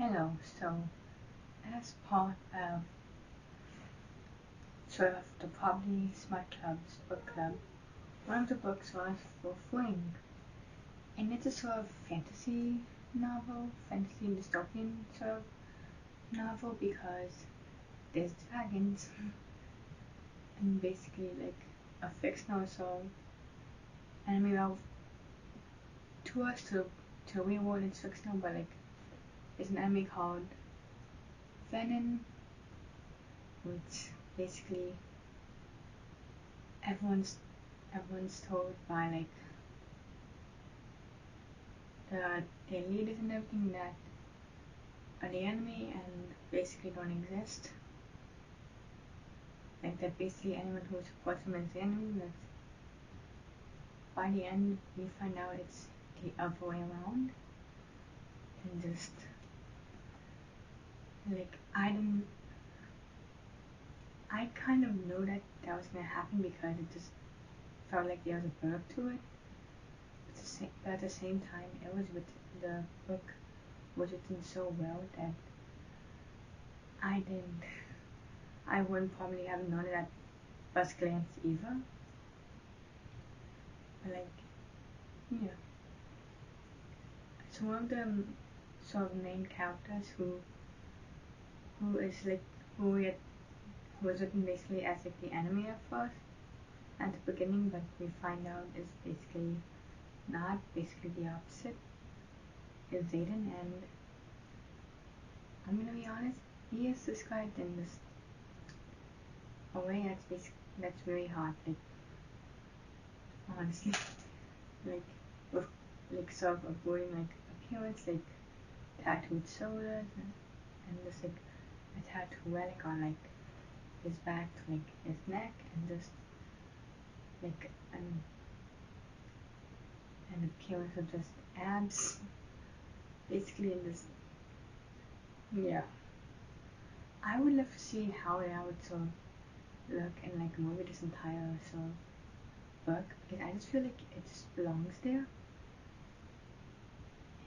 Hello, so as part of sort of the Probably Smut Club's book club, one of the books was for Fling, and it's a sort of fantasy novel, fantasy dystopian sort of novel because there's dragons and basically like a fictional sort of anime well to us to the real world it's fictional but like it's an anime called Venom, which basically everyone's told by like their leaders and everything that are the enemy and basically don't exist. Like that basically anyone who supports them is the enemy, but by the end we find out it's the other way around. And just like I kind of knew that was gonna happen because it just felt like there was a build to it. But at the same time, the book was written so well that I wouldn't probably have known it at first glance either. But like, yeah. So one of the sort of main characters who is like who was written basically as like the enemy at first at the beginning, but we find out is basically not, basically the opposite, is Zayden, and I'm gonna be honest, he is described in this a way that's very hard, like honestly, like with like sort of avoiding like appearance, like tattooed shoulders and just like a tattoo relic on like his back to like his neck and just like an appearance of just abs basically in this. Yeah, I would love to see how that would sort of look in like a movie, this entire sort of book, because I just feel like it just belongs there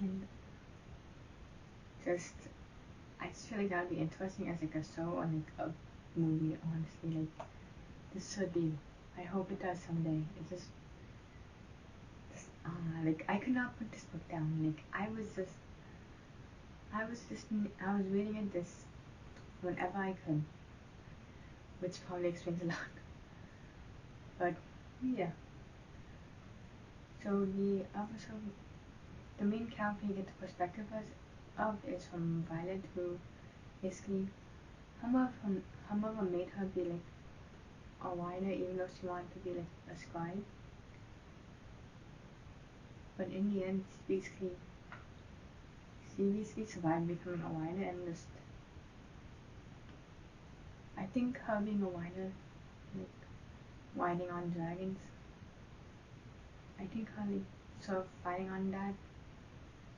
and just I just feel like that would be interesting as like a show or like a movie, honestly. Like this should be, I hope it does someday. It just like I could not put this book down. Like I was reading it this whenever I could, which probably explains a lot. But yeah. So the main character you get the perspective of is from Violet, who basically her mother made her be like a whiner even though she wanted to be like a scribe. But in the end she basically survived becoming a whiner and just I think her being a whiner, like whining on dragons, I think her like sort of fighting on that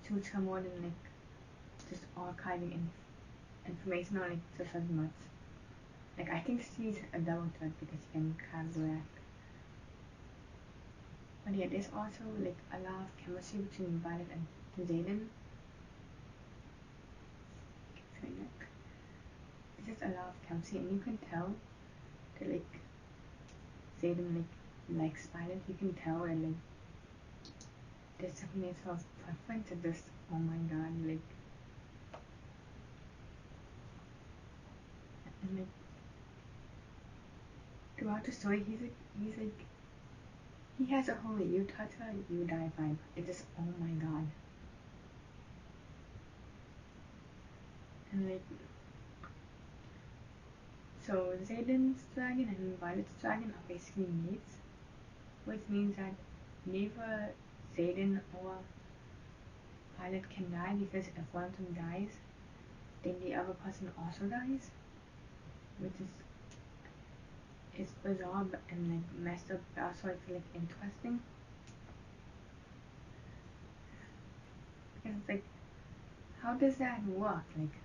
suits her more than like just archiving information or like just as much. Like I think she's a double threat because she can kind of react. But yeah, there's also like a lot of chemistry between Violet and Zayden. There's just a lot of chemistry and you can tell that like Zayden like likes Violet. You can tell and like there's definitely a sort of preference and just oh my god, like and like throughout the story he's like he has a whole you touch her, you die vibe. It just oh my god. And like so Zayden's dragon and Violet's dragon are basically mates, which means that neither Zayden or Violet can die because if one of them dies, then the other person also dies, which is bizarre and like messed up, but also I feel like interesting. Because it's like, how does that work? Like,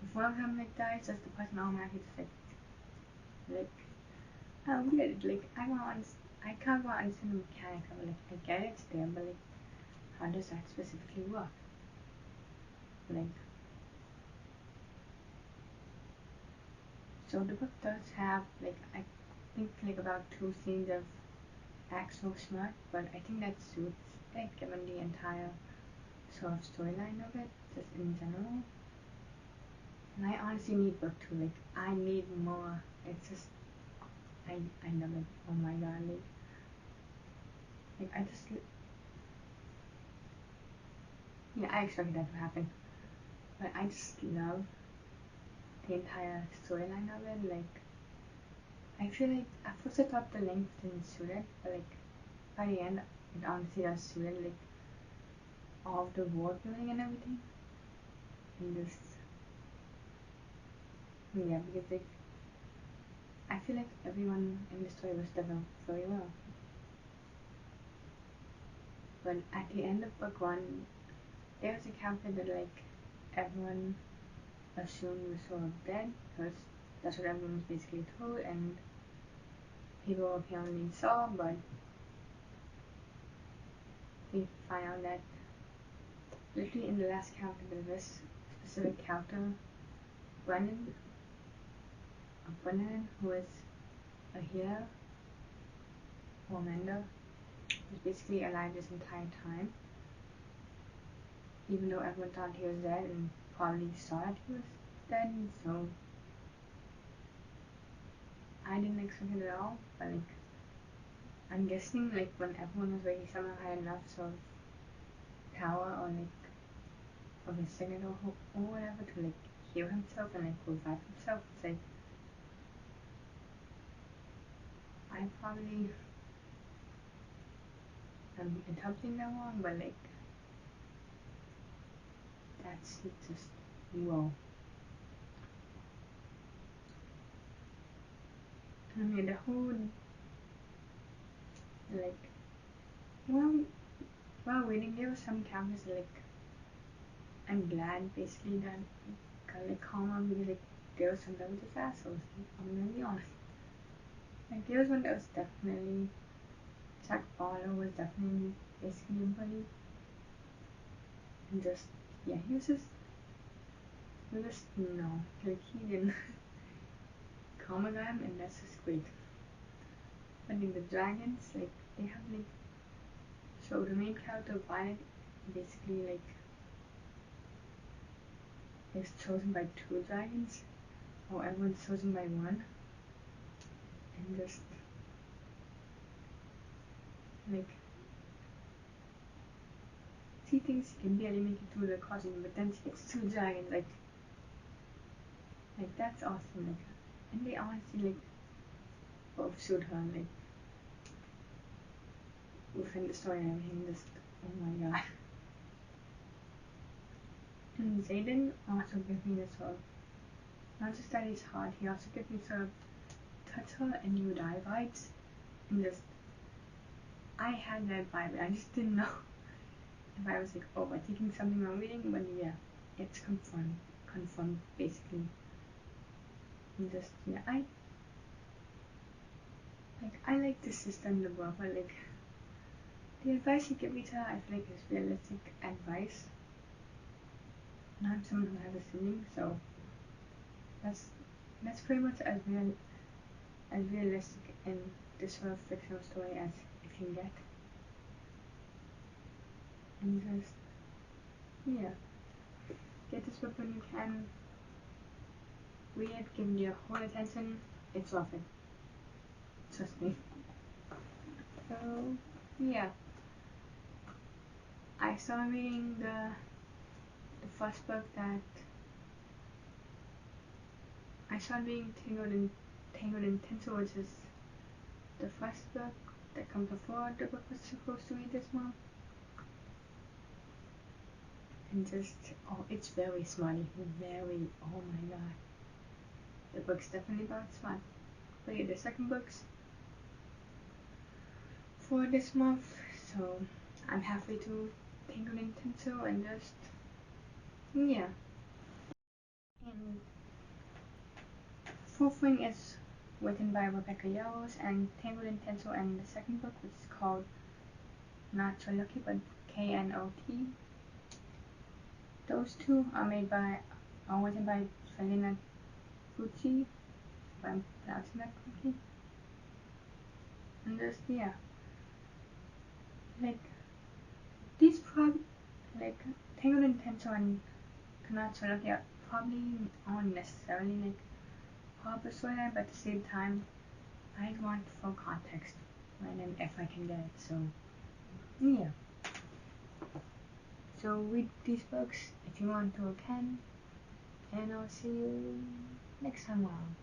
if one of them like dies, does the person automatically just like I don't get it. Like I can't go understand the mechanic of it. Like I get it's there, but like how does that specifically work? Like So the book does have like I think like about 2 scenes of actual smut, but I think that suits it given the entire sort of storyline of it, just in general. And I honestly need book 2, like I need more. It's just I love it. Oh my god, like I just yeah, I expected that to happen. But I just love the entire storyline of it. Like I feel like at first I thought the length didn't suit it, but like by the end it honestly does suit it, like all of the world building and everything. And just yeah, because like I feel like everyone in the story was developed very well. But at the end of book 1, there's a character that like everyone assumed was sort of dead, because that's what everyone was basically told, and people apparently saw, but we find out that literally in the last character, this specific character, Brennan, who is a healer, or mender, was basically alive this entire time, even though everyone thought he was dead and probably saw that he was dead, so I didn't expect it at all, but like I'm guessing like when everyone was ready, somehow had enough sort of power or like of a second or whatever to like heal himself and like revive himself. It's like I probably am interpreting that wrong, but like that's just whoa. I mean the whole like well while reading there were some characters like I'm glad basically that got like calmer, because like there was some that were just assholes. I'm gonna be honest. Like there was one that was definitely Jack Barlow was definitely basically a bully. And just yeah, he was no, like he didn't calm a guy, and that's just great. But like the dragons, like they have like so the main character Violet basically like is chosen by 2 dragons, or everyone's chosen by 1, and just like she thinks she can barely make it through the costume, but then she gets 2 dragons, like that's awesome, like, and they honestly like both suit her, like within the story and everything, just oh my god. And Zayden also gives me this sort of, not just that he's hard, he also gives me sort of touch her and you die vibes, and just I had that vibe, I just didn't know if I was like overthinking something while reading, but yeah, it's confirmed basically. And just yeah, I like the sister and the brother, like the advice you give each other I feel like is realistic advice. And I'm someone who has a sibling, so that's pretty much as realistic in this sort of fictional story as it can get. And just yeah, get this book when you can. Read it, give it your whole attention. It's worth it. Trust me. So yeah, I started reading the first book that I started reading Tangled in Tinsel, which is the first book that comes before the book was supposed to read this month. And just oh, it's very smutty, very oh my god. The book's definitely about smut. But yeah, the second book's for this month, so I'm halfway to Tangled in Tinsel, and just yeah. And fourth wing is written by Rebecca Yarros, and Tangled in Tinsel, and the second book, which is called not so lucky, but KNOT. Those 2 are written by Selena Gucci, if I'm pronouncing that correctly. And just, yeah, like, these probably, like, Tangled and Tension cannot sort of, yeah, probably aren't necessarily, like, proper storyline, but at the same time, I want full context when and if I can get it, so, yeah. So read these books if you want to or can, and I'll see you next time around.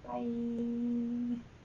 Bye!